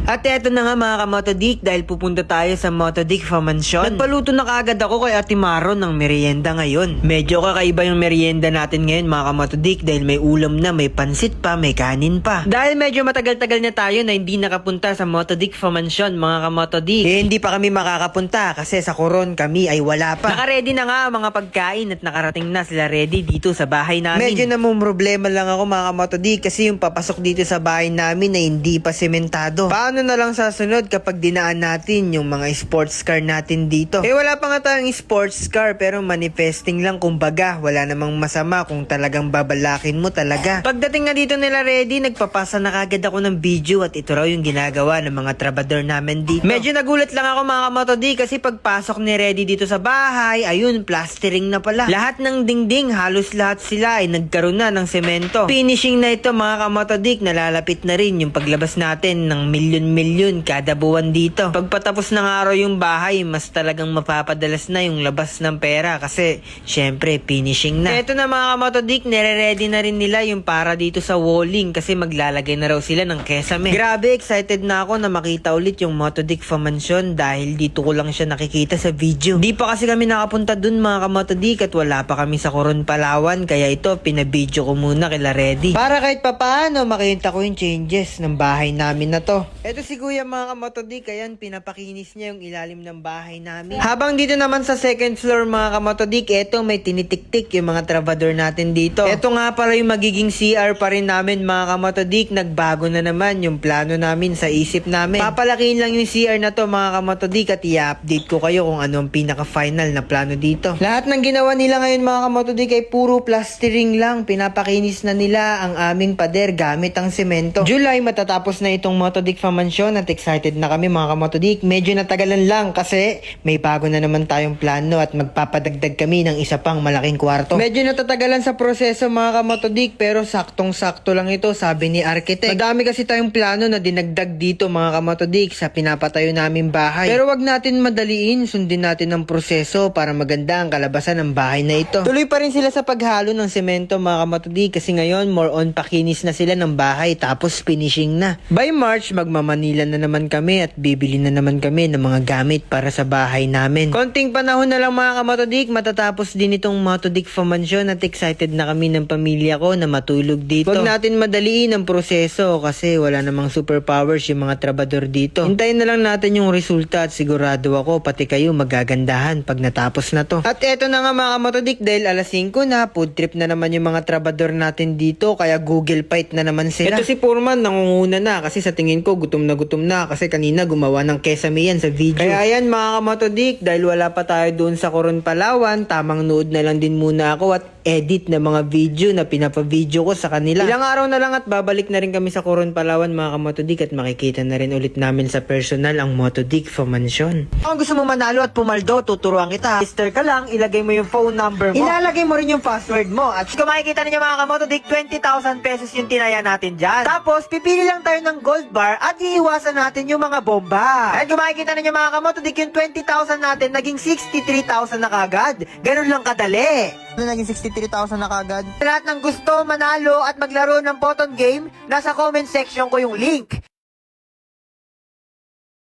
At eto na nga mga kamotodik, dahil pupunta tayo sa Motodik Mansion. Nagpaluto na kaagad ako kay Ate Maro ng merienda ngayon. Medyo kakaiba yung merienda natin ngayon mga kamotodik dahil may ulam na, may pansit pa, may kanin pa. Dahil medyo matagal-tagal na tayo na hindi nakapunta sa Motodik Mansion mga kamotodik. Hindi pa kami makakapunta kasi sa Coron kami ay wala pa. Naka-ready na nga ang mga pagkain at nakarating na sila ready dito sa bahay namin. Medyo namumroblema lang ako mga kamotodik kasi yung papasok dito sa bahay namin ay hindi pa sementado. Paano na lang sasunod kapag dinaan natin yung mga sports car natin dito? Wala pa nga tayong sports car pero manifesting lang kumbaga. Wala namang masama kung talagang babalakin mo talaga. Pagdating nga dito nila ready, nagpapasa na kagad ako ng video at ito raw yung ginagawa ng mga trabador namin dito. Medyo nagulat lang ako mga kamotodik kasi pagpasok ni ready dito sa bahay, ayun, plastering na pala. Lahat ng dingding, halos lahat sila ay nagkaroon na ng semento. Finishing na ito mga kamotodik, nalalapit na rin yung paglabas natin ng milyon-milyon kada buwan dito. Pagpatapos ng araw yung bahay, mas talagang mapapadalas na yung labas ng pera kasi syempre finishing na. Ito na mga kamotodik, nire-ready na rin nila yung para dito sa walling kasi maglalagay na raw sila ng kesame. Grabe, excited na ako na makita ulit yung Motodik Mansion dahil dito ko lang siya nakikita sa video. Di pa kasi kami nakapunta dun mga kamotodik at wala pa kami sa Coron, Palawan kaya ito pinabidyo ko muna kila ready. Para kahit papaano makita ko yung changes ng bahay namin na to. Ito si kuya mga kamotodik, ayan pinapakinis niya yung ilalim ng bahay namin. Habang dito naman sa second floor mga kamotodik, eto may tinitik-tik yung mga trabador natin dito. Eto nga pala yung magiging CR pa rin namin mga kamotodik, nagbago na naman yung plano namin sa isip namin. Papalakihin lang yung CR na to mga kamotodik at i-update ko kayo kung ano ang pinaka-final na plano dito. Lahat ng ginawa nila ngayon mga kamotodik ay puro plastering lang. Pinapakinis na nila ang aming pader gamit ang semento. July matatapos na itong Motodik Mansion at excited na kami mga kamotodik. Medyo natagalan lang kasi may bago na naman tayong plano at magpapadagdag kami ng isa pang malaking kwarto. Medyo natatagalan sa proseso mga kamotodik pero saktong-sakto lang ito sabi ni architect. Madami kasi tayong plano na dinagdag dito mga kamotodik sa pinapatayo naming bahay. Pero wag natin madaliin, sundin natin ang proseso para maganda ang kalabasan ng bahay na ito. Tuloy pa rin sila sa paghalo ng semento mga kamotodik kasi ngayon more on pakinis na sila ng bahay tapos finishing na. By March magmamanila na naman kami at bibili na naman kami ng mga gamit para sa bahay namin. Konting panahon na lang mga kamotodik, matatapos din itong Motodik Mansion at excited na kami ng pamilya ko na matulog dito. Wag natin madaliin ang proseso kasi wala namang superpowers yung mga trabador dito. Hintayin na lang natin yung resulta at sigurado ako pati kayo magagandahan pag natapos na to. At eto na nga mga kamotodik, dahil alas 5 na, food trip na naman yung mga trabador natin dito kaya Google Fight na naman sila. Ito si Purman nangunguna na kasi sa tingin ko gutom na kasi kanina gumawa ng kesame yan sa video. Kaya ayan mga kamotodik, dahil wala pa tayo doon sa Coron, Palawan, tamang nood na lang din muna ako at edit na mga video na pinapavideo ko sa kanila. Ilang araw na lang at babalik na rin kami sa Coron, Palawan mga kamotodik at makikita na rin ulit namin sa personal ang Motodik Mansion. Kung gusto mo manalo at pumaldo, tuturuan kita. Register ka lang, ilagay mo yung phone number mo. Ilalagay mo rin yung password mo. At kung makikita ninyo mga kamotodik, 20,000 pesos yung tinaya natin dyan. Tapos, pipili lang tayo ng gold bar at iiwasan natin yung mga bomba. At kung makikita ninyo mga kamotodik, yung 20,000 natin naging 63,000 na kagad. Ganun lang kadali. Naging 63,000 na kagad. Sa lahat ng gusto manalo at maglaro ng Photon Game, nasa comment section ko yung link.